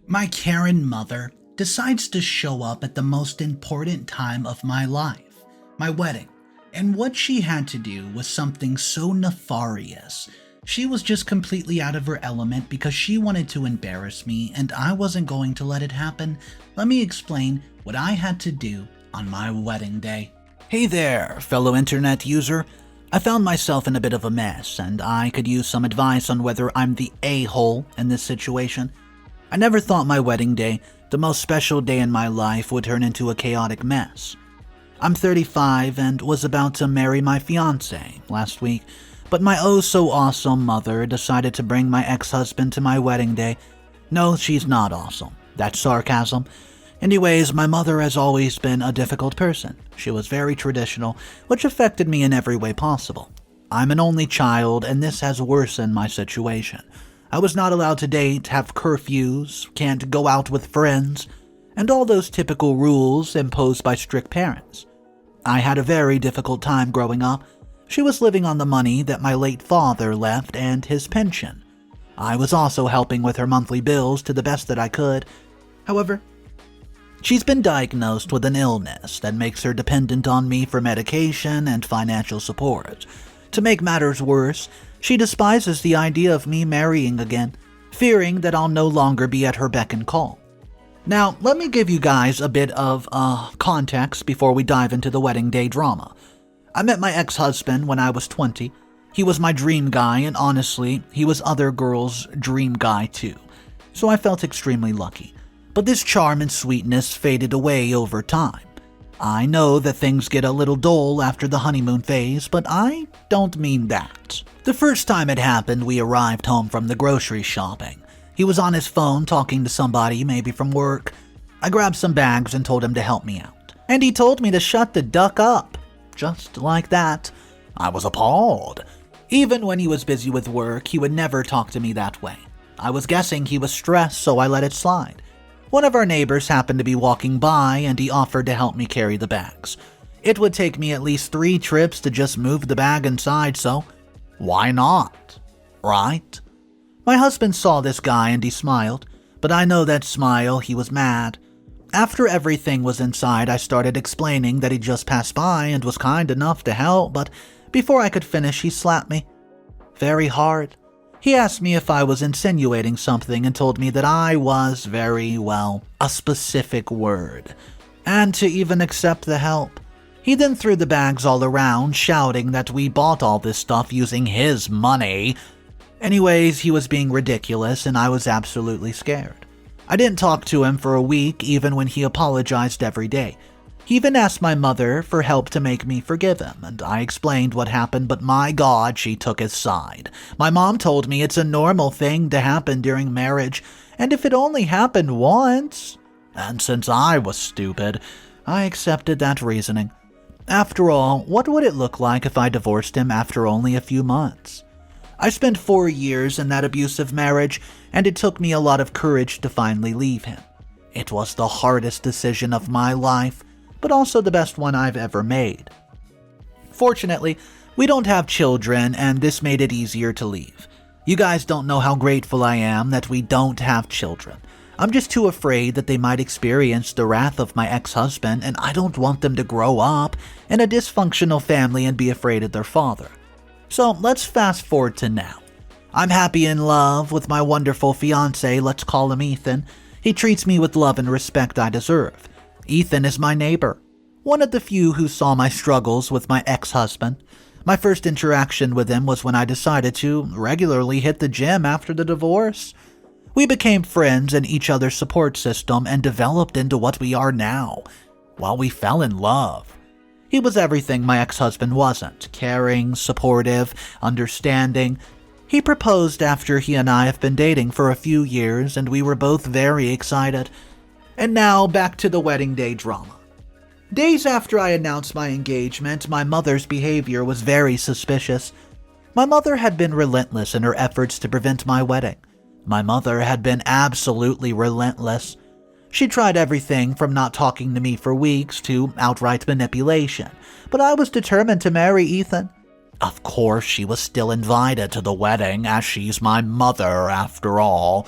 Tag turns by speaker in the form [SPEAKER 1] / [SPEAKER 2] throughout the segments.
[SPEAKER 1] My Karen mother decides to show up at the most important time of my life, my wedding, and what she had to do was something so nefarious. She was just completely out of her element because she wanted to embarrass me and I wasn't going to let it happen. Let me explain what I had to do on my wedding day.
[SPEAKER 2] Hey there, fellow internet user. I found myself in a bit of a mess and I could use some advice on whether I'm the a-hole in this situation. I never thought my wedding day, the most special day in my life, would turn into a chaotic mess. I'm 35 and was about to marry my fiancé last week, but my oh-so-awesome mother decided to bring my ex-husband to my wedding day. No, she's not awesome. That's sarcasm. Anyways, my mother has always been a difficult person. She was very traditional, which affected me in every way possible. I'm an only child, and this has worsened my situation. I was not allowed to date, have curfews, can't go out with friends, and all those typical rules imposed by strict parents. I had a very difficult time growing up. She was living on the money that my late father left and his pension. I was also helping with her monthly bills to the best that I could. However, she's been diagnosed with an illness that makes her dependent on me for medication and financial support. To make matters worse, she despises the idea of me marrying again, fearing that I'll no longer be at her beck and call. Now, let me give you guys a bit of context before we dive into the wedding day drama. I met my ex-husband when I was 20. He was my dream guy, and honestly, he was other girls' dream guy too. So I felt extremely lucky. But this charm and sweetness faded away over time. I know that things get a little dull after the honeymoon phase, but I don't mean that. The first time it happened, we arrived home from the grocery shopping. He was on his phone talking to somebody, maybe from work. I grabbed some bags and told him to help me out. And he told me to shut the duck up. Just like that. I was appalled. Even when he was busy with work, he would never talk to me that way. I was guessing he was stressed, so I let it slide. One of our neighbors happened to be walking by and he offered to help me carry the bags. It would take me at least 3 trips to just move the bag inside, so why not? Right? My husband saw this guy and he smiled, but I know that smile, he was mad. After everything was inside, I started explaining that he just passed by and was kind enough to help, but before I could finish, he slapped me. Very hard. He asked me if I was insinuating something and told me that I was very, well, a specific word, and to even accept the help. He then threw the bags all around, shouting that we bought all this stuff using his money. Anyways, he was being ridiculous and I was absolutely scared. I didn't talk to him for a week, even when he apologized every day. He even asked my mother for help to make me forgive him, and I explained what happened, but my God, she took his side. My mom told me it's a normal thing to happen during marriage, and if it only happened once. And since I was stupid, I accepted that reasoning. After all, what would it look like if I divorced him after only a few months? I spent 4 years in that abusive marriage, and it took me a lot of courage to finally leave him. It was the hardest decision of my life, but also the best one I've ever made. Fortunately, we don't have children, and this made it easier to leave. You guys don't know how grateful I am that we don't have children. I'm just too afraid that they might experience the wrath of my ex-husband, and I don't want them to grow up in a dysfunctional family and be afraid of their father. So let's fast forward to now. I'm happy in love with my wonderful fiancé, let's call him Ethan. He treats me with love and respect I deserve. Ethan is my neighbor, one of the few who saw my struggles with my ex-husband. My first interaction with him was when I decided to regularly hit the gym after the divorce. We became friends in each other's support system and developed into what we are now. Well, we fell in love. He was everything my ex-husband wasn't: caring, supportive, understanding. He proposed after he and I have been dating for a few years, and we were both very excited. And now, back to the wedding day drama. Days after I announced my engagement, my mother's behavior was very suspicious. My mother had been relentless in her efforts to prevent my wedding. My mother had been absolutely relentless. She tried everything from not talking to me for weeks to outright manipulation, but I was determined to marry Ethan. Of course, she was still invited to the wedding, as she's my mother after all.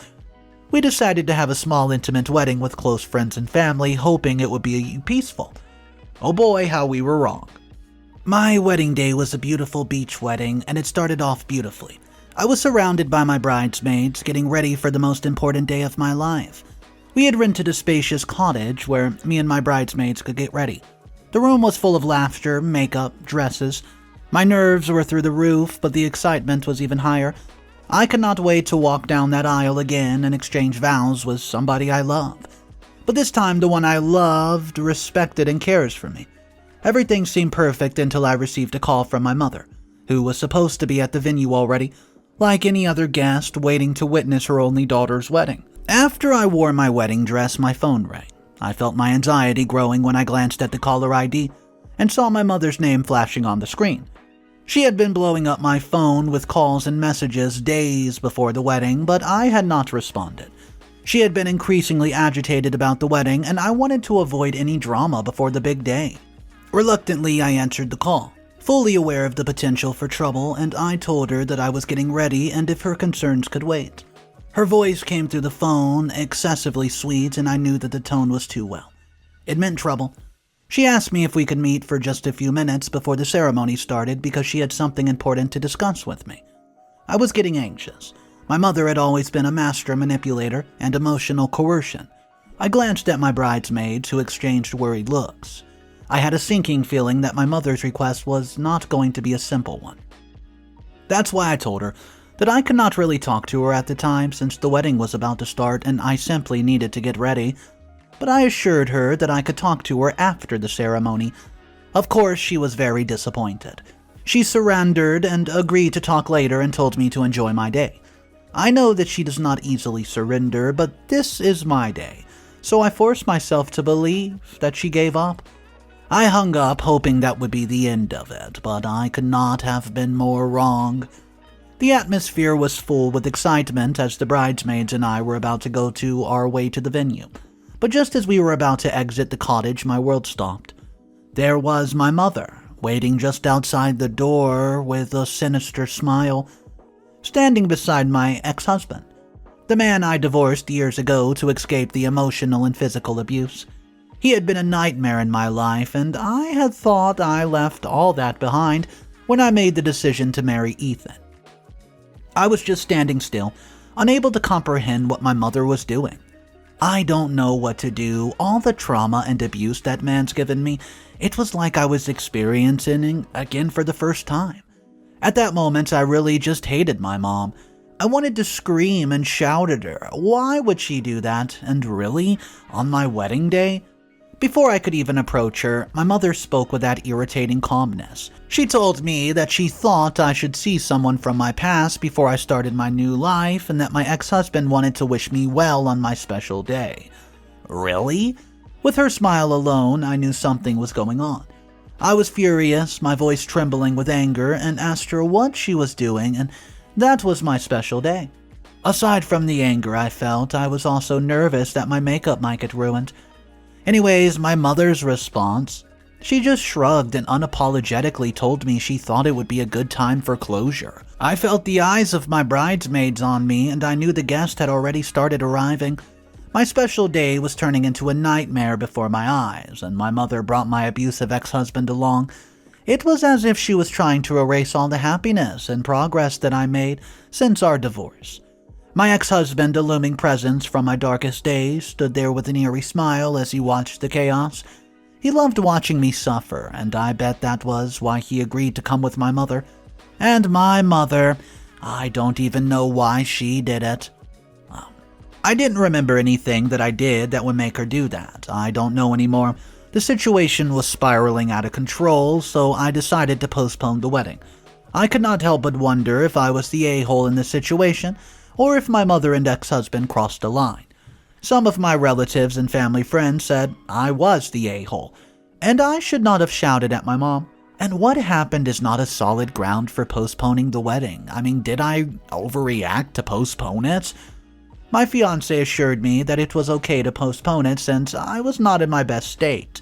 [SPEAKER 2] We decided to have a small intimate wedding with close friends and family, hoping it would be peaceful. Oh boy, how we were wrong. My wedding day was a beautiful beach wedding, and it started off beautifully. I was surrounded by my bridesmaids, getting ready for the most important day of my life. We had rented a spacious cottage where me and my bridesmaids could get ready. The room was full of laughter, makeup, dresses. My nerves were through the roof, but the excitement was even higher. I could not wait to walk down that aisle again and exchange vows with somebody I love. But this time, the one I loved, respected, and cares for me. Everything seemed perfect until I received a call from my mother, who was supposed to be at the venue already, like any other guest waiting to witness her only daughter's wedding. After I wore my wedding dress, my phone rang. I felt my anxiety growing when I glanced at the caller ID and saw my mother's name flashing on the screen. She had been blowing up my phone with calls and messages days before the wedding, but I had not responded. She had been increasingly agitated about the wedding, and I wanted to avoid any drama before the big day. Reluctantly, I answered the call, fully aware of the potential for trouble, and I told her that I was getting ready and if her concerns could wait. Her voice came through the phone, excessively sweet, and I knew that the tone was too well. It meant trouble. She asked me if we could meet for just a few minutes before the ceremony started because she had something important to discuss with me. I was getting anxious. My mother had always been a master manipulator and emotional coercion. I glanced at my bridesmaids, who exchanged worried looks. I had a sinking feeling that my mother's request was not going to be a simple one. That's why I told her that I could not really talk to her at the time since the wedding was about to start and I simply needed to get ready. But I assured her that I could talk to her after the ceremony. Of course, she was very disappointed. She surrendered and agreed to talk later and told me to enjoy my day. I know that she does not easily surrender, but this is my day, so I forced myself to believe that she gave up. I hung up hoping that would be the end of it, but I could not have been more wrong. The atmosphere was full with excitement as the bridesmaids and I were about to go to our way to the venue. But just as we were about to exit the cottage, my world stopped. There was my mother, waiting just outside the door with a sinister smile, standing beside my ex-husband, the man I divorced years ago to escape the emotional and physical abuse. He had been a nightmare in my life, and I had thought I left all that behind when I made the decision to marry Ethan. I was just standing still, unable to comprehend what my mother was doing. I don't know what to do. All the trauma and abuse that man's given me, it was like I was experiencing again for the first time. At that moment, I really just hated my mom. I wanted to scream and shout at her. Why would she do that? And really? On my wedding day? Before I could even approach her, my mother spoke with that irritating calmness. She told me that she thought I should see someone from my past before I started my new life and that my ex-husband wanted to wish me well on my special day. Really? With her smile alone, I knew something was going on. I was furious, my voice trembling with anger, and asked her what she was doing, and that was my special day. Aside from the anger I felt, I was also nervous that my makeup might get ruined. Anyways, my mother's response, she just shrugged and unapologetically told me she thought it would be a good time for closure. I felt the eyes of my bridesmaids on me, and I knew the guests had already started arriving. My special day was turning into a nightmare before my eyes, and my mother brought my abusive ex-husband along. It was as if she was trying to erase all the happiness and progress that I made since our divorce. My ex-husband, a looming presence from my darkest days, stood there with an eerie smile as he watched the chaos. He loved watching me suffer, and I bet that was why he agreed to come with my mother. And my mother, I don't even know why she did it. I didn't remember anything that I did that would make her do that. I don't know anymore. The situation was spiraling out of control, so I decided to postpone the wedding. I could not help but wonder if I was the a-hole in the situation, or if my mother and ex-husband crossed a line. Some of my relatives and family friends said I was the a-hole, and I should not have shouted at my mom. And what happened is not a solid ground for postponing the wedding. I mean, did I overreact to postpone it? My fiancé assured me that it was okay to postpone it since I was not in my best state,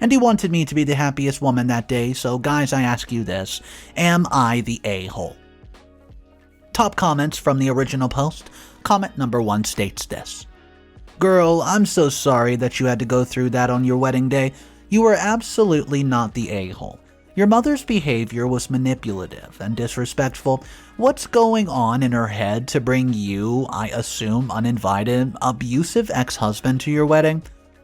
[SPEAKER 2] and he wanted me to be the happiest woman that day, so guys, I ask you this, am I the a-hole? Top comments from the original post. Comment number 1 states this: Girl, I'm so sorry that you had to go through that on your wedding day. You were absolutely not the a-hole. Your mother's behavior was manipulative and disrespectful. What's going on in her head to bring you, I assume uninvited, abusive ex-husband to your wedding?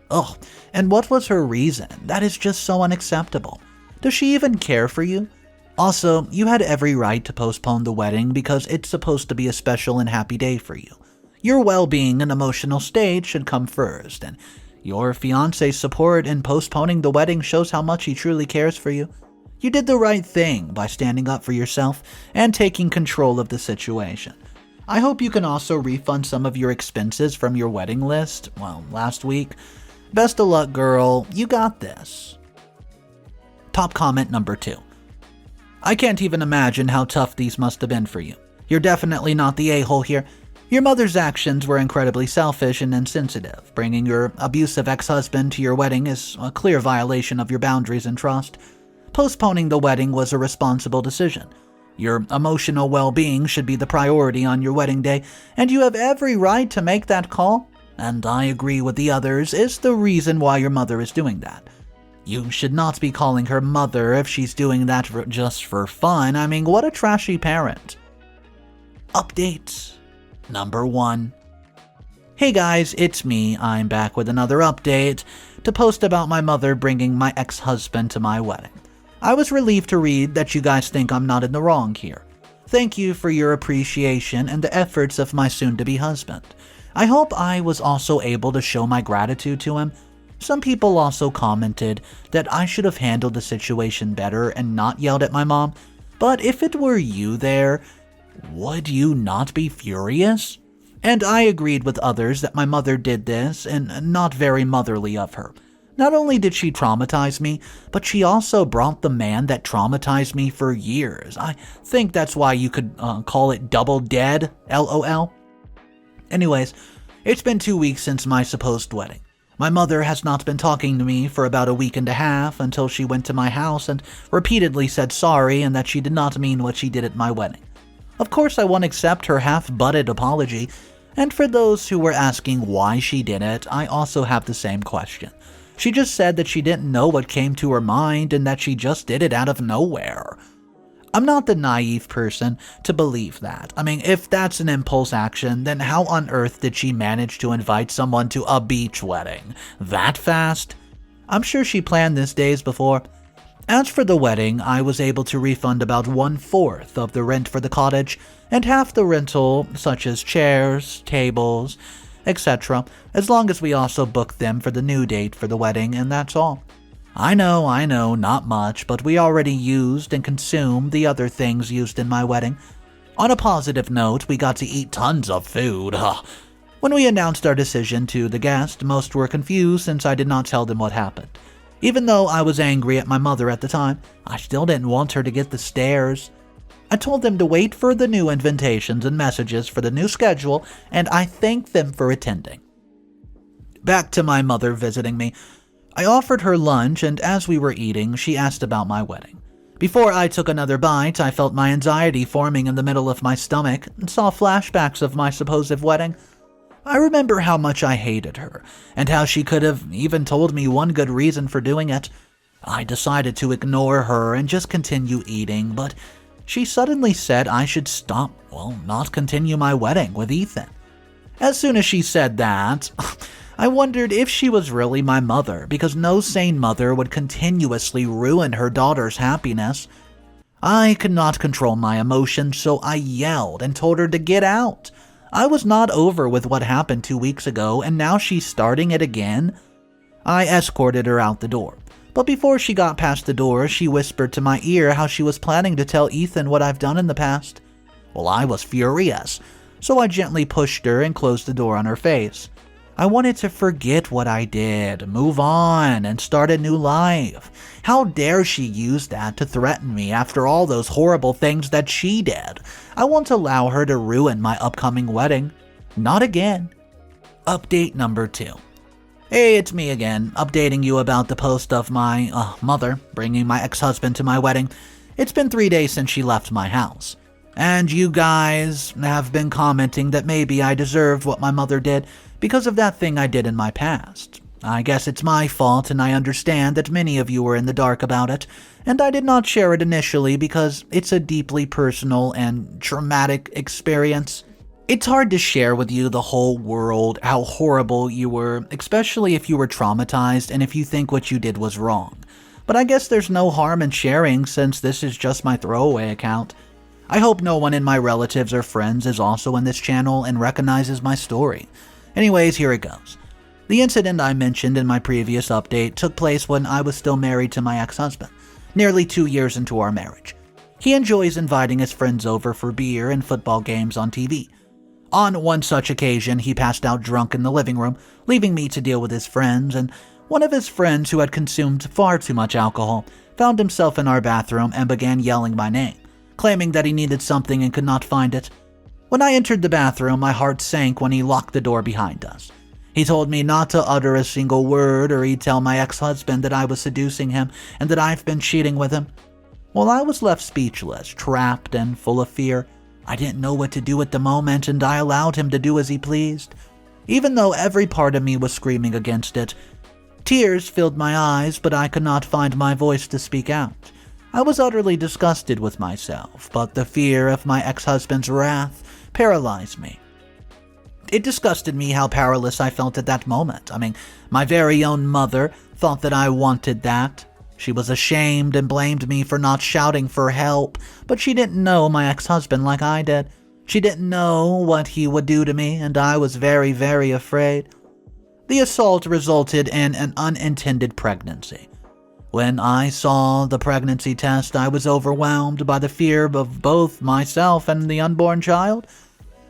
[SPEAKER 2] Ugh, and what was her reason? That is just so unacceptable. Does she even care for you? Also, you had every right to postpone the wedding because it's supposed to be a special and happy day for you. Your well-being and emotional state should come first, and your fiancé's support in postponing the wedding shows how much he truly cares for you. You did the right thing by standing up for yourself and taking control of the situation. I hope you can also refund some of your expenses from your wedding list, last week. Best of luck, girl. You got this. Top comment number 2. I can't even imagine how tough these must have been for you. You're definitely not the a-hole here. Your mother's actions were incredibly selfish and insensitive. Bringing your abusive ex-husband to your wedding is a clear violation of your boundaries and trust. Postponing the wedding was a responsible decision. Your emotional well-being should be the priority on your wedding day, and you have every right to make that call. And I agree with the others, is the reason why your mother is doing that. You should not be calling her mother if she's doing that just for fun. I mean, what a trashy parent. Update number 1. Hey guys, it's me. I'm back with another update to post about my mother bringing my ex-husband to my wedding. I was relieved to read that you guys think I'm not in the wrong here. Thank you for your appreciation and the efforts of my soon-to-be husband. I hope I was also able to show my gratitude to him. Some people also commented that I should have handled the situation better and not yelled at my mom, but if it were you there, would you not be furious? And I agreed with others that my mother did this, and not very motherly of her. Not only did she traumatize me, but she also brought the man that traumatized me for years. I think that's why you could call it double dead, LOL. Anyways, it's been 2 weeks since my supposed wedding. My mother has not been talking to me for about a week and a half until she went to my house and repeatedly said sorry and that she did not mean what she did at my wedding. Of course, I won't accept her half-butted apology, and for those who were asking why she did it, I also have the same question. She just said that she didn't know what came to her mind and that she just did it out of nowhere. I'm not the naive person to believe that. I mean, if that's an impulse action, then how on earth did she manage to invite someone to a beach wedding? That fast? I'm sure she planned this days before. As for the wedding, I was able to refund about 1/4 of the rent for the cottage and half the rental, such as chairs, tables, etc., as long as we also booked them for the new date for the wedding, and that's all. I know, not much, but we already used and consumed the other things used in my wedding. On a positive note, we got to eat tons of food. When we announced our decision to the guests, most were confused since I did not tell them what happened. Even though I was angry at my mother at the time, I still didn't want her to get the stares. I told them to wait for the new invitations and messages for the new schedule, and I thanked them for attending. Back to my mother visiting me. I offered her lunch, and as we were eating, she asked about my wedding. Before I took another bite, I felt my anxiety forming in the middle of my stomach and saw flashbacks of my supposed wedding. I remember how much I hated her, and how she could have even told me one good reason for doing it. I decided to ignore her and just continue eating, but she suddenly said I should not continue my wedding with Ethan. As soon as she said that, I wondered if she was really my mother, because no sane mother would continuously ruin her daughter's happiness. I could not control my emotions, so I yelled and told her to get out. I was not over with what happened 2 weeks ago, and now she's starting it again. I escorted her out the door. But before she got past the door, she whispered to my ear how she was planning to tell Ethan what I've done in the past. Well, I was furious, so I gently pushed her and closed the door on her face. I wanted to forget what I did, move on, and start a new life. How dare she use that to threaten me after all those horrible things that she did? I won't allow her to ruin my upcoming wedding. Not again. Update number 2. Hey, it's me again, updating you about the post of my mother bringing my ex-husband to my wedding. It's been 3 days since she left my house. And you guys have been commenting that maybe I deserved what my mother did because of that thing I did in my past. I guess it's my fault, and I understand that many of you were in the dark about it, and I did not share it initially because it's a deeply personal and traumatic experience. It's hard to share with you the whole world how horrible you were, especially if you were traumatized and if you think what you did was wrong. But I guess there's no harm in sharing since this is just my throwaway account. I hope no one in my relatives or friends is also in this channel and recognizes my story. Anyways, here it goes. The incident I mentioned in my previous update took place when I was still married to my ex-husband, nearly 2 years into our marriage. He enjoys inviting his friends over for beer and football games on TV. On one such occasion, he passed out drunk in the living room, leaving me to deal with his friends, and one of his friends who had consumed far too much alcohol found himself in our bathroom and began yelling my name, claiming that he needed something and could not find it. When I entered the bathroom, my heart sank when he locked the door behind us. He told me not to utter a single word or he'd tell my ex-husband that I was seducing him and that I've been cheating with him. Well, I was left speechless, trapped, and full of fear. I didn't know what to do at the moment, and I allowed him to do as he pleased, even though every part of me was screaming against it. Tears filled my eyes, but I could not find my voice to speak out. I was utterly disgusted with myself, but the fear of my ex-husband's wrath paralyzed me. It disgusted me how powerless I felt at that moment. My very own mother thought that I wanted that. She was ashamed and blamed me for not shouting for help, but she didn't know my ex-husband like I did. She didn't know what he would do to me, and I was very, very afraid. The assault resulted in an unintended pregnancy. When I saw the pregnancy test, I was overwhelmed by the fear of both myself and the unborn child.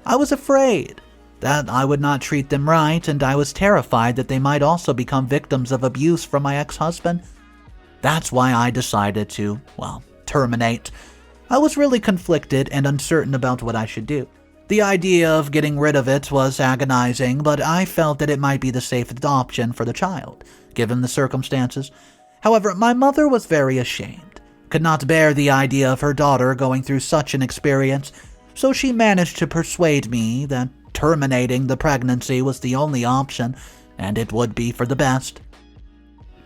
[SPEAKER 2] I was afraid that I would not treat them right, and I was terrified that they might also become victims of abuse from my ex-husband. That's why I decided to, terminate. I was really conflicted and uncertain about what I should do. The idea of getting rid of it was agonizing, but I felt that it might be the safest option for the child, given the circumstances. However, my mother was very ashamed, could not bear the idea of her daughter going through such an experience, so she managed to persuade me that terminating the pregnancy was the only option, and it would be for the best.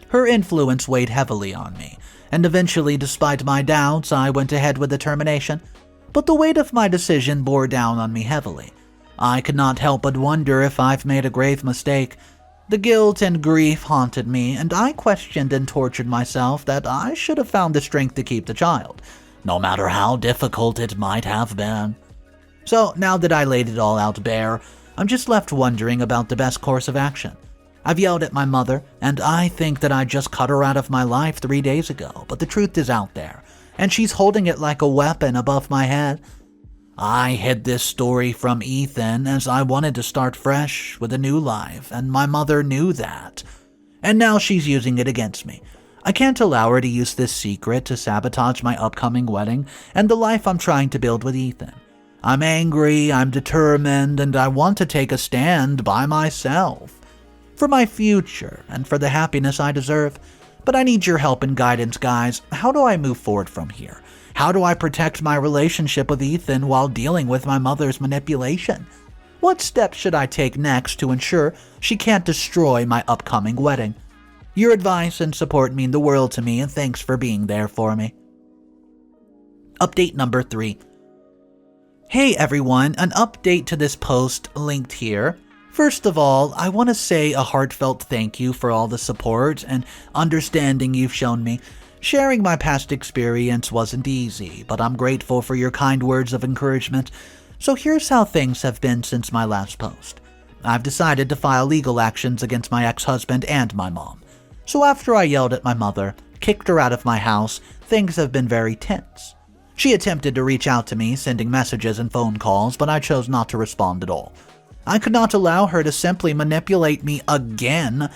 [SPEAKER 2] Her influence weighed heavily on me, and eventually, despite my doubts, I went ahead with the termination. But the weight of my decision bore down on me heavily. I could not help but wonder if I've made a grave mistake. The guilt and grief haunted me, and I questioned and tortured myself that I should have found the strength to keep the child, no matter how difficult it might have been. So now that I laid it all out bare, I'm just left wondering about the best course of action. I've yelled at my mother, and I think that I just cut her out of my life 3 days ago, but the truth is out there, and she's holding it like a weapon above my head. I hid this story from Ethan as I wanted to start fresh with a new life, and my mother knew that. And now she's using it against me. I can't allow her to use this secret to sabotage my upcoming wedding and the life I'm trying to build with Ethan. I'm angry, I'm determined, and I want to take a stand by myself. For my future, and for the happiness I deserve. But I need your help and guidance, guys. How do I move forward from here? How do I protect my relationship with Ethan while dealing with my mother's manipulation? What steps should I take next to ensure she can't destroy my upcoming wedding? Your advice and support mean the world to me, and thanks for being there for me. Update number 3. Hey everyone, an update to this post linked here. First of all, I want to say a heartfelt thank you for all the support and understanding you've shown me. Sharing my past experience wasn't easy, but I'm grateful for your kind words of encouragement. So here's how things have been since my last post. I've decided to file legal actions against my ex-husband and my mom. So after I yelled at my mother, kicked her out of my house, things have been very tense. She attempted to reach out to me, sending messages and phone calls, but I chose not to respond at all. I could not allow her to simply manipulate me again.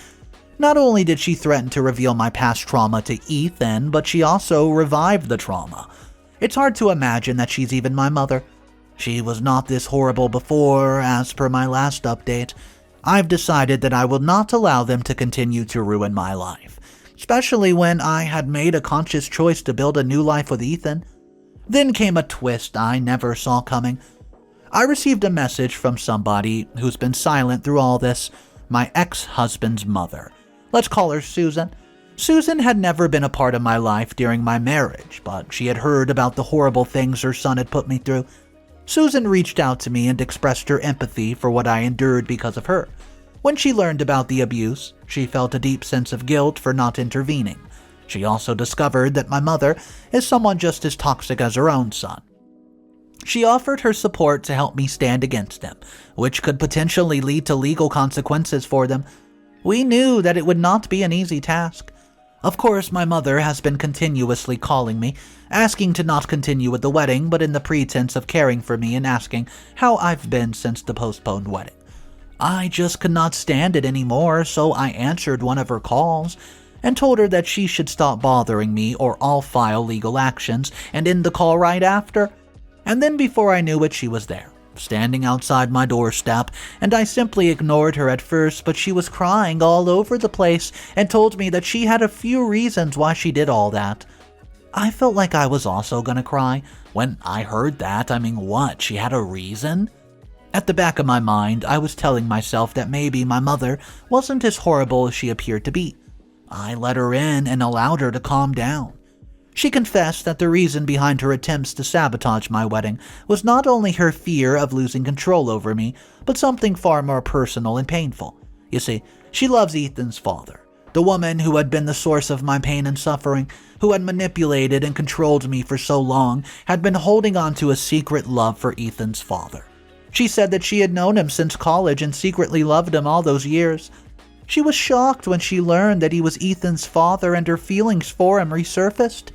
[SPEAKER 2] Not only did she threaten to reveal my past trauma to Ethan, but she also revived the trauma. It's hard to imagine that she's even my mother. She was not this horrible before, as per my last update. I've decided that I will not allow them to continue to ruin my life, especially when I had made a conscious choice to build a new life with Ethan. Then came a twist I never saw coming. I received a message from somebody who's been silent through all this, my ex-husband's mother. Let's call her Susan. Susan had never been a part of my life during my marriage, but she had heard about the horrible things her son had put me through. Susan reached out to me and expressed her empathy for what I endured because of her. When she learned about the abuse, she felt a deep sense of guilt for not intervening. She also discovered that my mother is someone just as toxic as her own son. She offered her support to help me stand against them, which could potentially lead to legal consequences for them. We knew that it would not be an easy task. Of course, my mother has been continuously calling me, asking to not continue with the wedding, but in the pretense of caring for me and asking how I've been since the postponed wedding. I just could not stand it anymore, so I answered one of her calls and told her that she should stop bothering me or I'll file legal actions and end the call right after. And then before I knew it, she was there, standing outside my doorstep, and I simply ignored her at first, but she was crying all over the place and told me that she had a few reasons why she did all that. I felt like I was also gonna cry when I heard that. I mean, what? She had a reason? At the back of my mind, I was telling myself that maybe my mother wasn't as horrible as she appeared to be. I let her in and allowed her to calm down. She confessed that the reason behind her attempts to sabotage my wedding was not only her fear of losing control over me, but something far more personal and painful. You see, she loves Ethan's father, the woman who had been the source of my pain and suffering, who had manipulated and controlled me for so long, had been holding on to a secret love for Ethan's father. She said that she had known him since college and secretly loved him all those years. She was shocked when she learned that he was Ethan's father and her feelings for him resurfaced.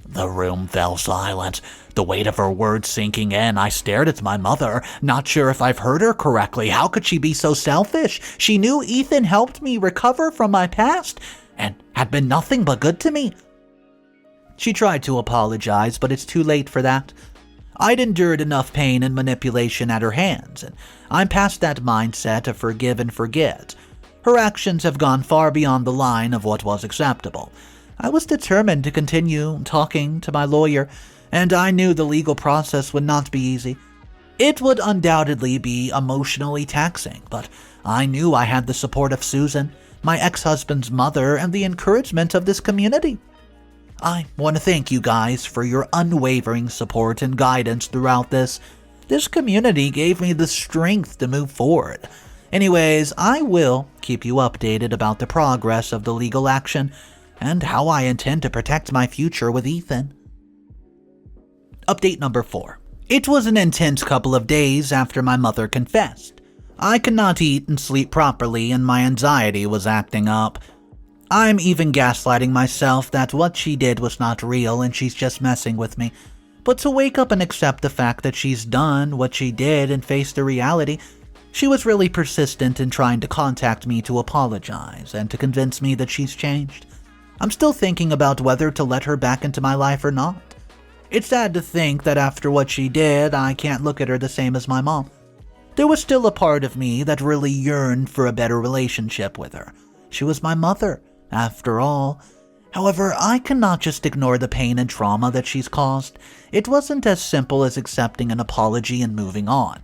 [SPEAKER 2] The room fell silent, the weight of her words sinking in. I stared at my mother, not sure if I've heard her correctly. How could she be so selfish? She knew Ethan helped me recover from my past and had been nothing but good to me. She tried to apologize, but it's too late for that. I'd endured enough pain and manipulation at her hands, and I'm past that mindset of forgive and forget. Her actions have gone far beyond the line of what was acceptable. I was determined to continue talking to my lawyer, and I knew the legal process would not be easy. It would undoubtedly be emotionally taxing, but I knew I had the support of Susan, my ex-husband's mother, and the encouragement of this community. I want to thank you guys for your unwavering support and guidance throughout this. This community gave me the strength to move forward. Anyways, I will keep you updated about the progress of the legal action and how I intend to protect my future with Ethan. Update number 4. It was an intense couple of days after my mother confessed. I could not eat and sleep properly, and my anxiety was acting up. I'm even gaslighting myself that what she did was not real and she's just messing with me. But to wake up and accept the fact that she's done what she did and face the reality, she was really persistent in trying to contact me to apologize and to convince me that she's changed. I'm still thinking about whether to let her back into my life or not. It's sad to think that after what she did, I can't look at her the same as my mom. There was still a part of me that really yearned for a better relationship with her. She was my mother, after all. However, I cannot just ignore the pain and trauma that she's caused. It wasn't as simple as accepting an apology and moving on.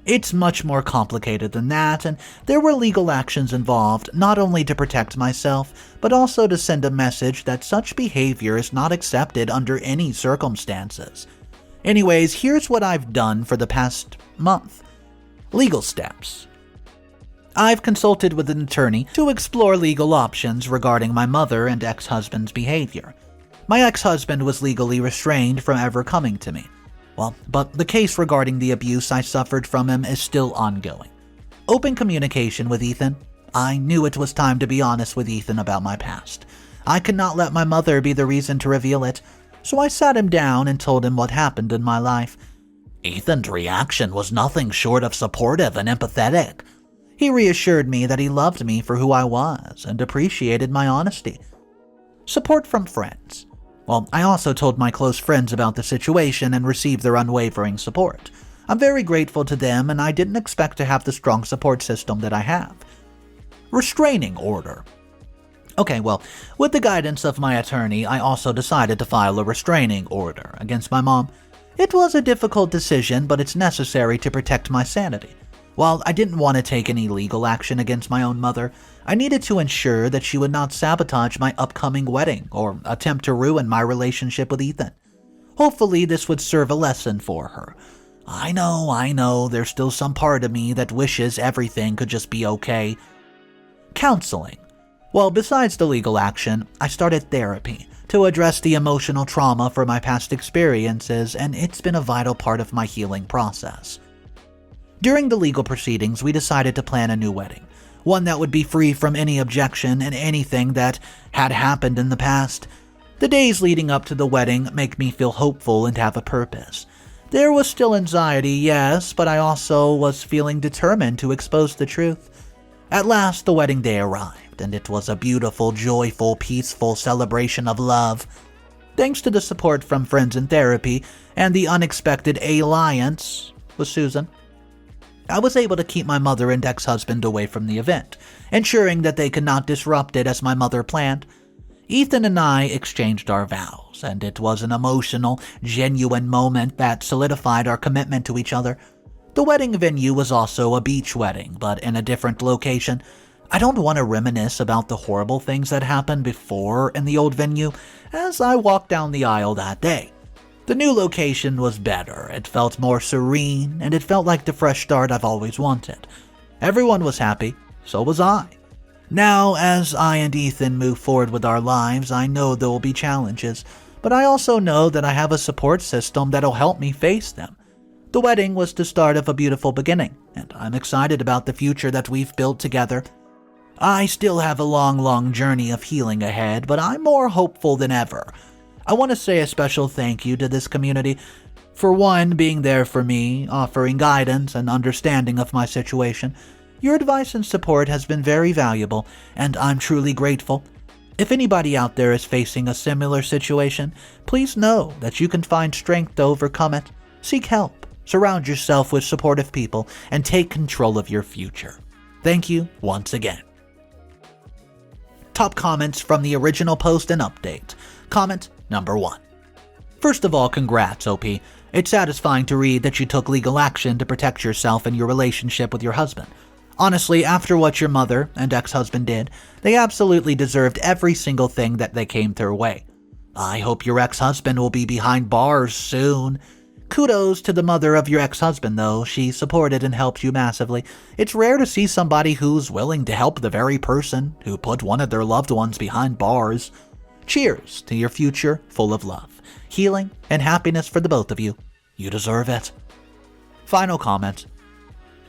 [SPEAKER 2] It's much more complicated than that, and there were legal actions involved, not only to protect myself, but also to send a message that such behavior is not accepted under any circumstances. Anyways, here's what I've done for the past month. Legal steps. I've consulted with an attorney to explore legal options regarding my mother and ex-husband's behavior. My ex-husband was legally restrained from ever coming to me. But the case regarding the abuse I suffered from him is still ongoing. Open communication with Ethan. I knew it was time to be honest with Ethan about my past. I could not let my mother be the reason to reveal it, so I sat him down and told him what happened in my life. Ethan's reaction was nothing short of supportive and empathetic. He reassured me that he loved me for who I was and appreciated my honesty. Support from friends. I also told my close friends about the situation and received their unwavering support. I'm very grateful to them, and I didn't expect to have the strong support system that I have. Restraining order. With the guidance of my attorney, I also decided to file a restraining order against my mom. It was a difficult decision, but it's necessary to protect my sanity. While I didn't want to take any legal action against my own mother, I needed to ensure that she would not sabotage my upcoming wedding or attempt to ruin my relationship with Ethan. Hopefully, this would serve a lesson for her. I know, there's still some part of me that wishes everything could just be okay. Counseling. Well, besides the legal action, I started therapy to address the emotional trauma for my past experiences, and it's been a vital part of my healing process. During the legal proceedings, we decided to plan a new wedding, one that would be free from any objection and anything that had happened in the past. The days leading up to the wedding make me feel hopeful and have a purpose. There was still anxiety, yes, but I also was feeling determined to expose the truth. At last, the wedding day arrived, and it was a beautiful, joyful, peaceful celebration of love. Thanks to the support from friends in therapy and the unexpected alliance with Susan, I was able to keep my mother and ex-husband away from the event, ensuring that they could not disrupt it as my mother planned. Ethan and I exchanged our vows, and it was an emotional, genuine moment that solidified our commitment to each other. The wedding venue was also a beach wedding, but in a different location. I don't want to reminisce about the horrible things that happened before in the old venue as I walked down the aisle that day. The new location was better, it felt more serene, and it felt like the fresh start I've always wanted. Everyone was happy, so was I. Now, as I and Ethan move forward with our lives, I know there will be challenges, but I also know that I have a support system that'll help me face them. The wedding was the start of a beautiful beginning, and I'm excited about the future that we've built together. I still have a long journey of healing ahead, but I'm more hopeful than ever. I want to say a special thank you to this community for one, being there for me, offering guidance and understanding of my situation. Your advice and support has been very valuable, and I'm truly grateful. If anybody out there is facing a similar situation, please know that you can find strength to overcome it. Seek help, surround yourself with supportive people, and take control of your future. Thank you once again. Top comments from the original post and update. Comment number 1. First of all, congrats, OP. It's satisfying to read that you took legal action to protect yourself and your relationship with your husband. Honestly, after what your mother and ex-husband did, they absolutely deserved every single thing that they came their way. I hope your ex-husband will be behind bars soon. Kudos to the mother of your ex-husband, though. She supported and helped you massively. It's rare to see somebody who's willing to help the very person who put one of their loved ones behind bars. Cheers to your future full of love, healing, and happiness for the both of you. You deserve it. Final comment.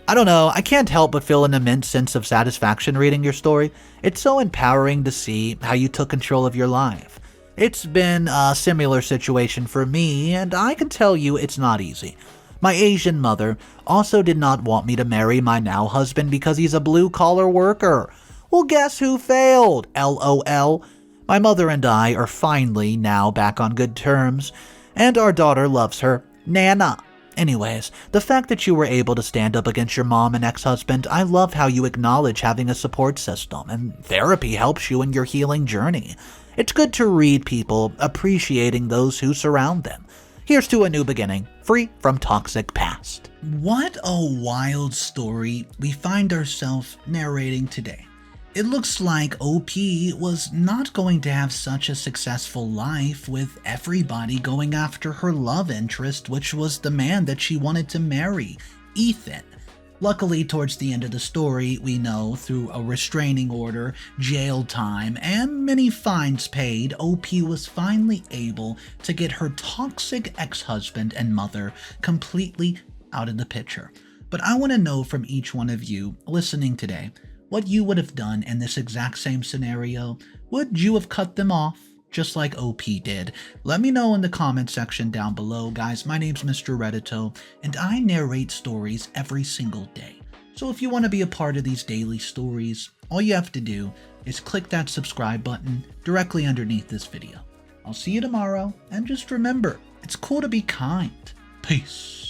[SPEAKER 2] I don't know, I can't help but feel an immense sense of satisfaction reading your story. It's so empowering to see how you took control of your life. It's been a similar situation for me, and I can tell you it's not easy. My Asian mother also did not want me to marry my now husband because he's a blue-collar worker. Well, guess who failed? LOL. My mother and I are finally now back on good terms, and our daughter loves her, Nana. Anyways, the fact that you were able to stand up against your mom and ex-husband, I love how you acknowledge having a support system, and therapy helps you in your healing journey. It's good to read people appreciating those who surround them. Here's to a new beginning, free from toxic past.
[SPEAKER 1] What a wild story we find ourselves narrating today. It looks like OP was not going to have such a successful life with everybody going after her love interest, which was the man that she wanted to marry, Ethan. Luckily, towards the end of the story, we know through a restraining order, jail time, and many fines paid, OP was finally able to get her toxic ex-husband and mother completely out of the picture. But I want to know from each one of you listening today, what you would have done in this exact same scenario. Would you have cut them off, just like OP did? Let me know in the comment section down below, guys. My name's Mr. Reddito, and I narrate stories every single day. So if you want to be a part of these daily stories, all you have to do is click that subscribe button directly underneath this video. I'll see you tomorrow, and just remember, it's cool to be kind. Peace.